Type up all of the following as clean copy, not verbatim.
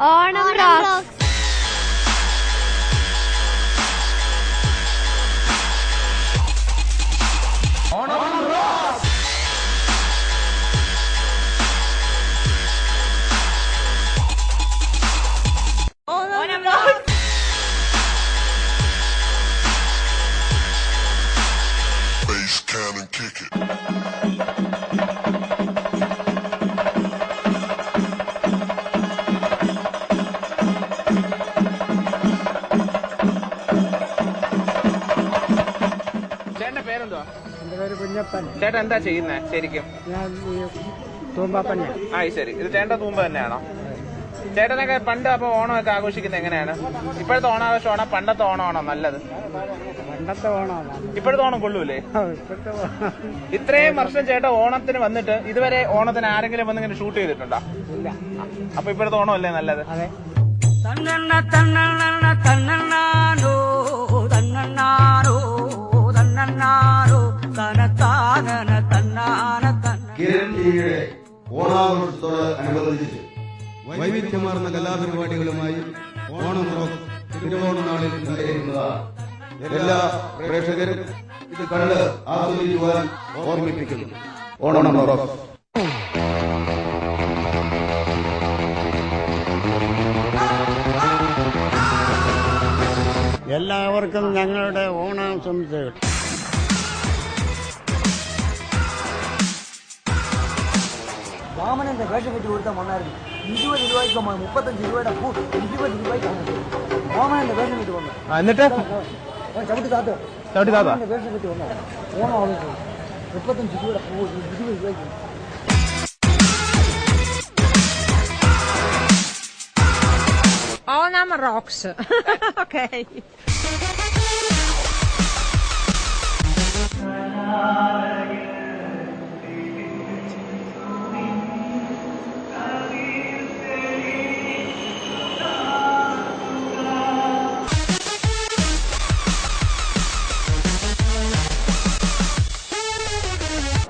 Onam rocks. ചേട്ടന്റെ പേരെന്തുവാ? എന്റെ പേര് കുഞ്ഞപ്പൻ. ചേട്ടൻ എന്താ ചെയ്യുന്നേ ശരിക്കും? ഞാൻ തൂമ്പാപ്പന്നെ. ശരി. ഇത് ചേട്ടന്റെ തൂമ്പ തന്നെയാണോ? ചേട്ടനൊക്കെ പണ്ട് അപ്പൊ ഓണമൊക്കെ ആഘോഷിക്കുന്നത് എങ്ങനെയാണ്? ഇപ്പോഴത്തെ ഓണാഘോഷമാണോ പണ്ടത്തെ ഓണമാണോ നല്ലത്? പണ്ടത്തെ ഓണമാണ്. ഇപ്പോഴത്തെ ഓണം കൊള്ളൂലേ? ഇത്രയും വർഷം ചേട്ടൻ ഓണത്തിന് വന്നിട്ട് ഇതുവരെ ഓണത്തിന് ആരെങ്കിലും വന്നിങ്ങനെ ഷൂട്ട് ചെയ്തിട്ടുണ്ടോ? ഇല്ല. അപ്പൊ ഇപ്പോഴത്തെ ഓണമല്ലേ നല്ലത്? അതെ. കിരൺജിയുടെ ഓണാഘോഷത്തോടനുബന്ധിച്ച് വൈവിധ്യമാർന്ന കലാപരിപാടികളുമായി ഓണം റോക്ക് തിരുവോണ നാളിൽ ഉണ്ടായിരിക്കുന്നതാണ്. എല്ലാ പ്രേക്ഷകരും ഇത് കണ്ട് ആസ്വദിക്കുവാൻ ഓർമ്മിപ്പിക്കുന്നു. ഓണം റോക്ക്. എല്ലാവർക്കും ഞങ്ങളുടെ ഓണാശംസകൾ. വാമനന്റെ വേഷം കെട്ടി കൊടുത്താൽ വന്നായിരുന്നു 20 രൂപയ്ക്ക് 35 രൂപയുടെ 20 രൂപയ്ക്കാണ് വാമനന്റെ വേഷം കെട്ടി വന്നത്. എന്നിട്ട് ചവിട്ടി താത്ത വേഷം കെട്ടി വന്നത് ഓണം ആവശ്യം 35 രൂപയുടെ 20 രൂപയ്ക്ക്. Onam rocks. Okay.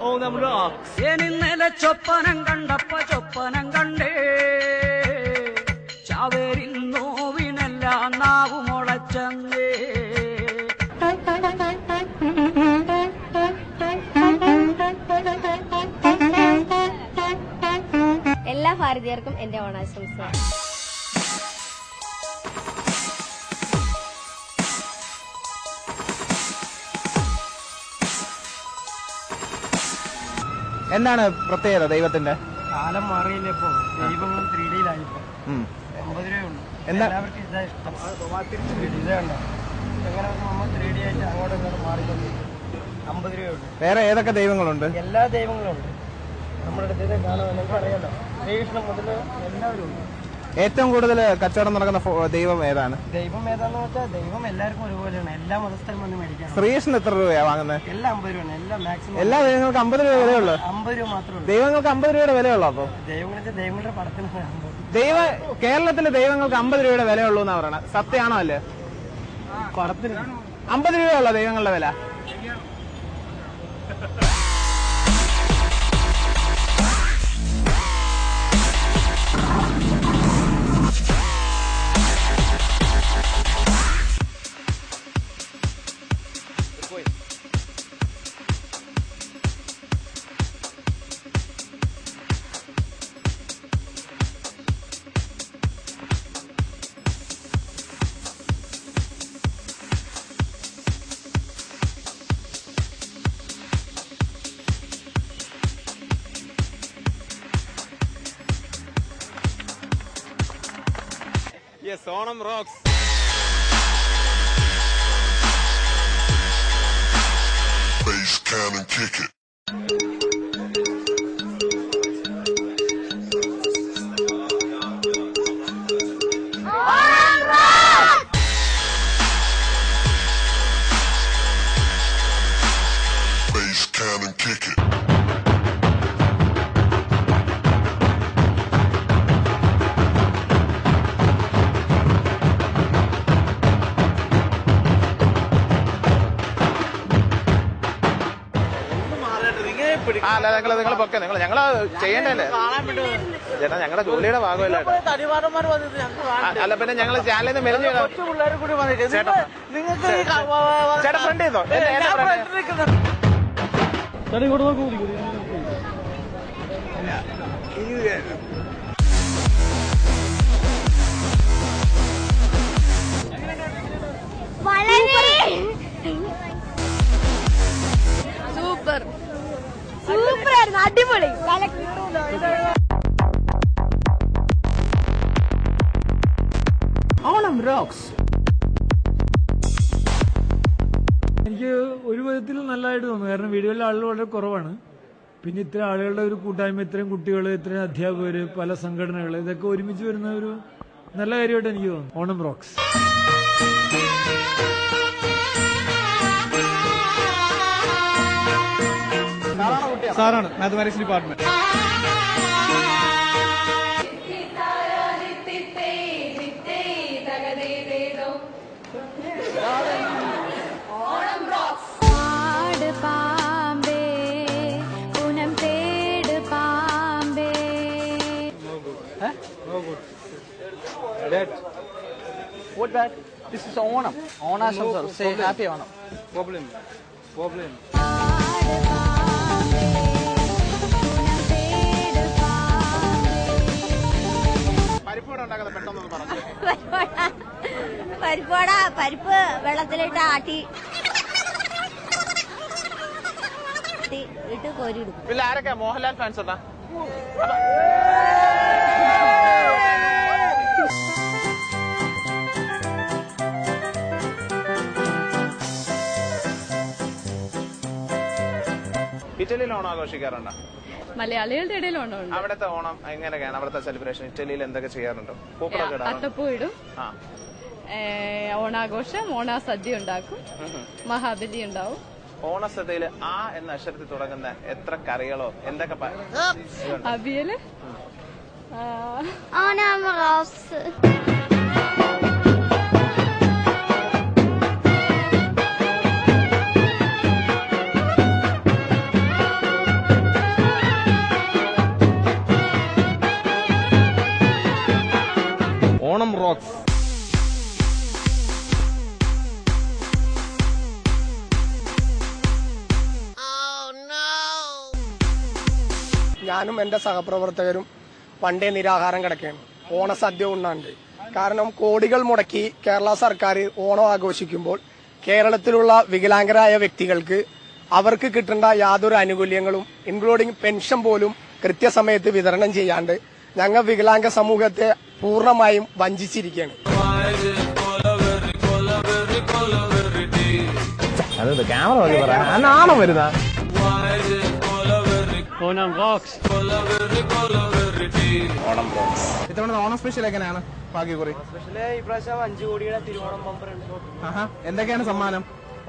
Onam rocks. എന്നിന്നലെ ചൊപ്പനം കണ്ടപ്പ ചൊപ്പനം കണ്ടേ ചാവേരിൽ നോവിനെല്ലാം നാവു മുളച്ചങ്ങേ. എല്ലാ ഭാരതീയർക്കും എന്റെ ഓണാശംസ. എന്താണ് പ്രത്യേകത ദൈവത്തിന്റെ? കാലം മാറിയില്ല. ഇപ്പൊ ദൈവങ്ങളും 3Dയിലായിപ്പോ 50 രൂപയുള്ളൂ. എല്ലാവർക്കും ഇതാ ഇഷ്ടം. ഇതേ ഉണ്ടോ എങ്ങനെ നമ്മൾ 3D ആയിട്ട് അങ്ങോട്ടും ഇങ്ങോട്ടും മാറിക്കൊണ്ട് 50 രൂപയുള്ളൂ. വേറെ ഏതൊക്കെ ദൈവങ്ങളുണ്ട്? എല്ലാ ദൈവങ്ങളും ഉണ്ട് നമ്മുടെ അടുത്ത്. കാണാൻ നിങ്ങൾക്ക് അറിയാലോ. ശ്രീകൃഷ്ണൻ മുതൽ എല്ലാവരും ഉണ്ട്. ഏറ്റവും കൂടുതൽ കച്ചവടം നടക്കുന്ന ദൈവം ഏതാണ്? ദൈവം ഏതാന്ന് വെച്ചാൽ ദൈവം എല്ലാവർക്കും ഒരുപോലെയാണ്. എല്ലാ മതസ്ഥരും വന്ന് മേടിക്കാം. ശ്രീകൃഷ്ണൻ എത്ര രൂപയാ വാങ്ങുന്നത്? എല്ലാം 50 രൂപയാണ്. എല്ലാം മാക്സിമം എല്ലാ ദൈവങ്ങൾക്ക് 50 രൂപ വിലയുള്ളൂ. 50 രൂപ മാത്രമേ ഉള്ളൂ. ദൈവങ്ങൾക്ക് 50 രൂപയുടെ വിലയുള്ളൂ. അപ്പൊ ദൈവങ്ങളുടെ പടത്തിന് കേരളത്തിലെ ദൈവങ്ങൾക്ക് 50 രൂപയുടെ വിലയുള്ളൂ എന്നാ പറയണത്. സത്യമാണോ അല്ലേ? പടത്തിന് 50 രൂപയുള്ള ദൈവങ്ങളുടെ വില. Yes, Onam rocks. Bass cannon kick it. Bass cannon kick it. അല്ല നിങ്ങൾ പൊക്കെ ഞങ്ങള് ചെയ്യണ്ടല്ലേ ചേട്ടാ, ഞങ്ങളുടെ ജോലിയുടെ ഭാഗമല്ല. അല്ല പിന്നെ ഞങ്ങള് ചാനലിൽ നിന്ന് മെലിഞ്ഞു ചേട്ടാ ഫ്രണ്ട് ചെയ്തോ. സൂപ്പർ സൂപ്പർ ആയിരുന്നു, അടിപൊളി. ഓണം റോക്സ്. എനിക്ക് ഒരു വിധത്തിൽ നല്ലതായിട്ട് തോന്നുന്നു. കാരണം വീഡിയോയിലെ ആളുകൾ വളരെ കുറവാണ്. പിന്നെ ഇത്ര ആളുകളുടെ ഒരു കൂട്ടായ്മ, ഇത്രയും കുട്ടികൾ, ഇത്രയും അധ്യാപകർ, പല സംഘടനകൾ, ഇതൊക്കെ ഒരുമിച്ച് വരുന്ന ഒരു നല്ല കാര്യമായിട്ട് എനിക്ക് തോന്നുന്നു. ഓണം റോക്സ്. സാറാണ് mathematics department. What that? This is Onam. Onam, sir. Say happy Onam. Problem. പരിപ്പോട പരിപ്പ് വെള്ളത്തിലിട്ട് ആട്ടി ഇട്ട് കോരിടും. പിന്നെ ആരൊക്കെയാ മോഹൻലാൽ ഫാൻസ് ഉണ്ടാ? ഇറ്റലിയിൽ ഓണം ആഘോഷിക്കാറുണ്ടോ? മലയാളികളുടെ ഇടയിൽ ഓണം. അവിടുത്തെ ഓണം എങ്ങനെയാണ്? അവിടുത്തെ സെലിബ്രേഷൻ ഇറ്റലിയിൽ എന്തൊക്കെ ചെയ്യാറുണ്ടോ? പൂക്കളൊക്കെ അത്തപ്പൂ ഇടും, ഓണാഘോഷം, ഓണസദ്യ ഉണ്ടാക്കും, മഹാബലി ഉണ്ടാവും. ഓണസദ്യയിൽ ആ എന്ന അക്ഷരത്തിൽ തുടങ്ങുന്ന എത്ര കറികളോ എന്തൊക്കെ അവിയല്, ഓണം റോക്സ്. ഓണം റോക്സ്. ഞാനും എൻ്റെ സഹപ്രവർത്തകരും പണ്ടേ നിരാഹാരം കിടക്കുകയാണ് ഓണസദ്യ ഉണ്ണാണ്ട്. കാരണം കോടികൾ മുടക്കി കേരള സർക്കാർ ഓണം ആഘോഷിക്കുമ്പോൾ കേരളത്തിലുള്ള വികലാംഗരായ വ്യക്തികൾക്ക് അവർക്ക് കിട്ടേണ്ട യാതൊരു ആനുകൂല്യങ്ങളും ഇൻക്ലൂഡിംഗ് പെൻഷൻ പോലും കൃത്യസമയത്ത് വിതരണം ചെയ്യാണ്ട് ഞങ്ങൾ വികലാംഗ സമൂഹത്തെ പൂർണ്ണമായും വഞ്ചിച്ചിരിക്കുകയാണ്. Onam rocks. ഇത്തവണ ഓണം സ്പെഷ്യൽ എങ്ങനെയാണ്? ഭാഗ്യക്കുറി ഇപ്രാവശ്യം 5 കോടിയുടെ തിരുവോണം ബമ്പർ ഉണ്ട്. എന്തൊക്കെയാണ് സമ്മാനം?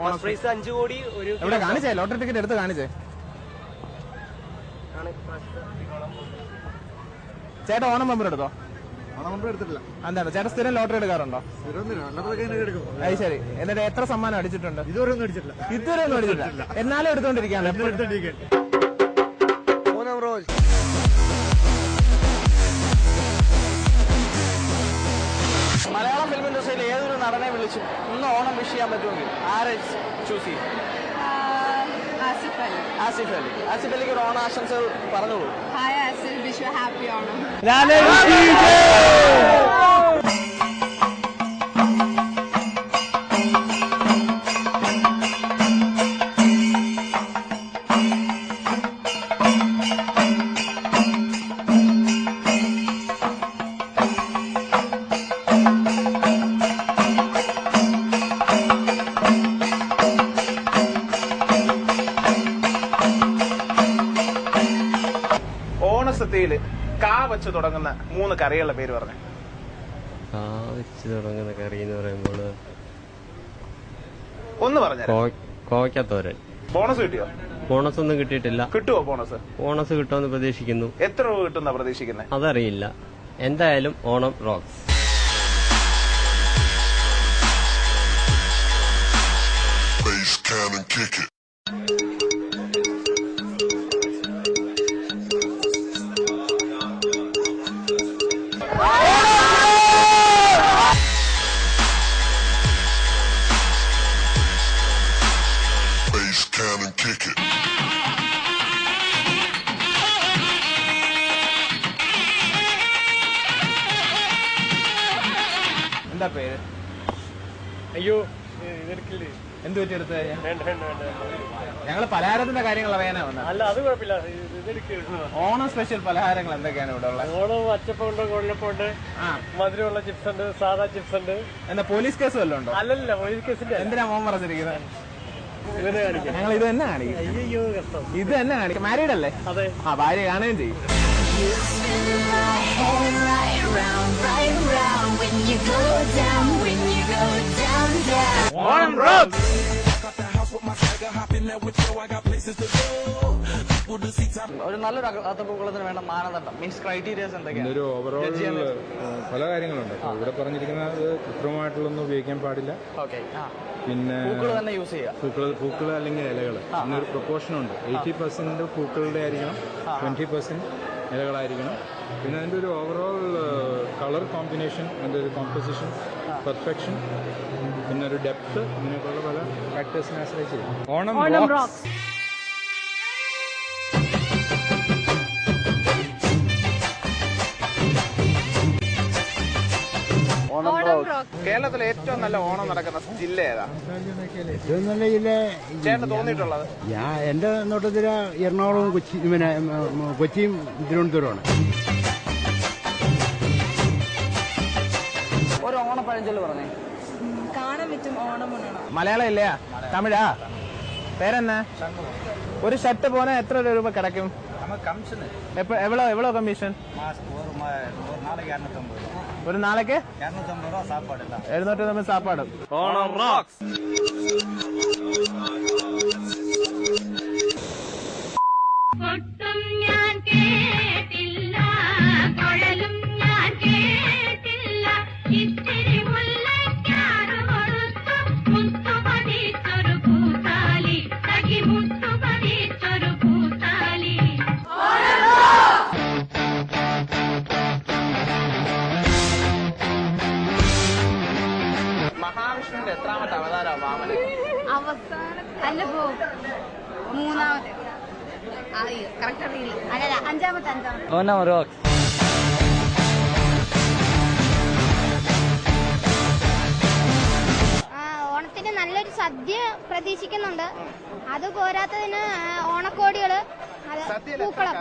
ഓണം പ്രൈസ് 5 കോടി. ഒരു ഇവിടെ കാണിച്ചേ, ലോട്ടറി ടിക്കറ്റ് എടുത്ത് കാണിച്ചേ. ചേട്ടാ ഓണം ബമ്പർ എടുത്തോ? എടുത്തിട്ടില്ല. എന്താണ് ചേട്ടാ സ്ഥിരം ലോട്ടറി എടുക്കാറുണ്ടോ? അത് ശരി. എന്നിട്ട് എത്ര സമ്മാനം അടിച്ചിട്ടുണ്ട്? ഇതുവരെ ഒന്നും അടിച്ചിട്ടില്ല. ഇതുവരെ ഒന്നും അടിച്ചിട്ടില്ല. എന്നാലും എടുത്തോണ്ടിരിക്കുകയാണ്. മലയാളം ഫിലിം ഇൻഡസ്ട്രിയിൽ ഏതൊരു നടനെ വിളിച്ചു ഇന്ന് ഓണം വിഷ് ചെയ്യാൻ പറ്റുമെങ്കിൽ ആരെ ചൂസ് ചെയ്യും? ആസിഫ് അലിക്ക് ഒരു ഓണാശംസ പറഞ്ഞോളൂ. ഓണസദ്യയില് കാ വെച്ച് തുടങ്ങുന്ന 3 കറികളുടെ പേര് പറഞ്ഞു. കാ വെച്ച് തുടങ്ങുന്ന കറി എന്ന് പറയുമ്പോൾ ഒന്ന് പറഞ്ഞു. കോവയ്ക്കത്തോരൻ. ബോണസ് കിട്ടിയോ? ബോണസ് ഒന്നും കിട്ടിയിട്ടില്ല. കിട്ടുവോ ബോണസ്? ബോണസ് കിട്ടുമെന്ന് പ്രതീക്ഷിക്കുന്നു. എത്ര രൂപ കിട്ടുന്ന പ്രതീക്ഷിക്കുന്നത്? അതറിയില്ല. എന്തായാലും Onam rocks. Bass cannon kick it. Bass cannon kick it. എന്താ പേര്? അയ്യോ ഇവർക്കില്ലേ എന്ത് പറ്റിയെടുത്ത് ഞങ്ങള് പലഹാരത്തിന്റെ കാര്യങ്ങൾ അറിയാനാ വന്നത്. അല്ല അത് കുഴപ്പമില്ല. ഓണം സ്പെഷ്യൽ പലഹാരങ്ങൾ എന്തൊക്കെയാണ് ഇവിടെ ഉള്ളത്? ഓണം അച്ചപ്പമുണ്ട്, കൊള്ളപ്പുണ്ട്, മധുരമുള്ള ചിപ്സ് ഉണ്ട്, സാധാ ചിപ്സ് ഉണ്ട്. എന്താ പോലീസ് കേസ് വല്ലതും ഉണ്ടോ? അല്ലല്ല പോലീസ് കേസിന്റെ. എന്തിനാ മോൻ പറഞ്ഞിരിക്കുന്നത്? ഇവനെ കാണിക്കാം. ഞങ്ങൾ ഇത് തന്നെ കാണിക്കും. അയ്യോ കഷ്ടം. ഇത് തന്നെ കാണിക്കും. മാരീഡ് അല്ലേ? അതെ. ആ ഭാര്യ കാണുകയും ചെയ്യും. ഓണം റോക്സ്. ഒരു നല്ലൊരു അത്തപ്പൂക്കളത്തിന് വേണ്ട മാനദണ്ഡം മീൻസ് ക്രൈറ്റീരിയസ് എന്തൊക്കെയാണ്? ഒരു ഓവറോൾ പല കാര്യങ്ങളുണ്ട്. ഇവിടെ പറഞ്ഞിരിക്കുന്നത് കൃത്രിമമായിട്ടുള്ളൊന്നും ഉപയോഗിക്കാൻ പാടില്ല. പിന്നെ പൂക്കൾ തന്നെ യൂസ് ചെയ്യുക. പൂക്കൾ അല്ലെങ്കിൽ ഇലകൾ ഒരു പ്രൊപ്പോർഷൻ ഉണ്ട്. 80% പൂക്കളുടെ ആയിരിക്കണം, 20% ഇലകളായിരിക്കണം. പിന്നെ അതിൻ്റെ ഒരു ഓവറോൾ കളർ കോമ്പിനേഷൻ, അതിൻ്റെ ഒരു കോമ്പോസിഷൻ, പെർഫെക്ഷൻ, പിന്നെ ഒരു ഡെപ്ത്, ഇങ്ങനെയൊക്കെയുള്ള പല ഫാക്ടേഴ്സിനെ ആശ്രയിച്ചിരിക്കും. ഓണം റോക്സ്. കേരളത്തിലെ ഏറ്റവും നല്ല ഓണം നടക്കുന്ന ജില്ല ഏതാ? ഏറ്റവും നല്ല ജില്ല ചേട്ടന് തോന്നിയിട്ടുള്ളത്? എന്റെ നോട്ടത്തില് എറണാകുളവും കൊച്ചിയും തിരുവനന്തപുരമാണ്. ഒരു ഓണപ്പഴഞ്ചൊല്ല് പറഞ്ഞേ. കാണാൻ പറ്റും ഓണം. മലയാളം ഇല്ലയാ? തമിഴാ? പേരെന്നാ? ഒരു ഷർട്ട് പോനെ എത്ര രൂപ കിടക്കും? എവ്വളോ കമ്മീഷൻ? ഒരു നാളേക്ക് 250 സാപ്പാട്. ഓണം റോക്സ്. ഒട്ടും ഞാൻ കേട്ടില്ല, കുഴലും ഞാൻ കേട്ടില്ല, ഇത്തിരി മുല്ലയ്ക്കാറ് കൊടുത്തു മുത്തു പതിച്ചൊരു പൂത്താലി, സഖി മുത്തു പതിച്ചൊരു പൂത്താലി. മഹാവിഷ്ണുവിന്റെ എത്രാമത്തെ അവതാരം വാമന? അവസാനം അല്ല പോ മൂന്നാമത്തെ. കറക്റ്റ് അറിയില്ല. അല്ലല്ല അഞ്ചാമത്തെ. ഓണം റോക്സ്. ഓണത്തിന് നല്ലൊരു സദ്യ പ്രതീക്ഷിക്കുന്നുണ്ട്. അത് പോരാത്തതിന് ഓണക്കോടികള്, പൂക്കളം.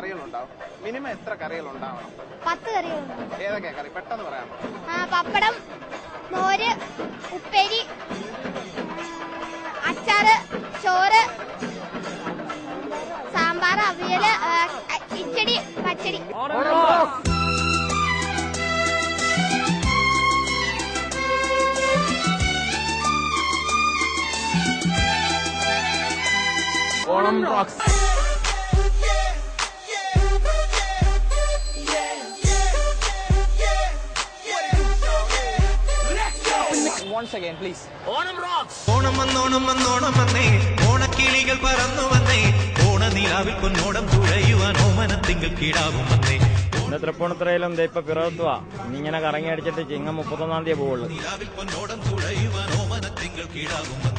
മിനിമം എത്ര കറികൾ ഉണ്ടാവണം? 10 കറികളുണ്ട്. ഏതൊക്കെയാ കറി? പെട്ടെന്ന് പറയാമോ? പപ്പടം, മോര്, ഉപ്പേരി, അച്ചാറ്, ചോറ്, സാമ്പാർ, അവിയല്, കിച്ചടി, പച്ചടി. Onam rocks. Once again, please. Onam rocks. Onam വന്നോണം വന്നോണം വന്നേ, ഓണക്കിളികൾ പറന്നു വന്നേ, ഓണനിലാവിൽ പൊന്നോടം തുഴയുവാൻ ഓമനത്തിങ്കൾ കിടാവും വന്നേ. തൃപ്പൂണിത്തുറയിലും ഇപ്പൊ പിറത്തുവാ ഇങ്ങനെ കറങ്ങി അടിച്ചിട്ട് ചിങ്ങം 31 പോവുള്ളൂ. നിലാവിൽ പൊന്നോടം തുഴയുവാൻ ഓമനത്തിങ്കൾ കിടാവും വന്നേ.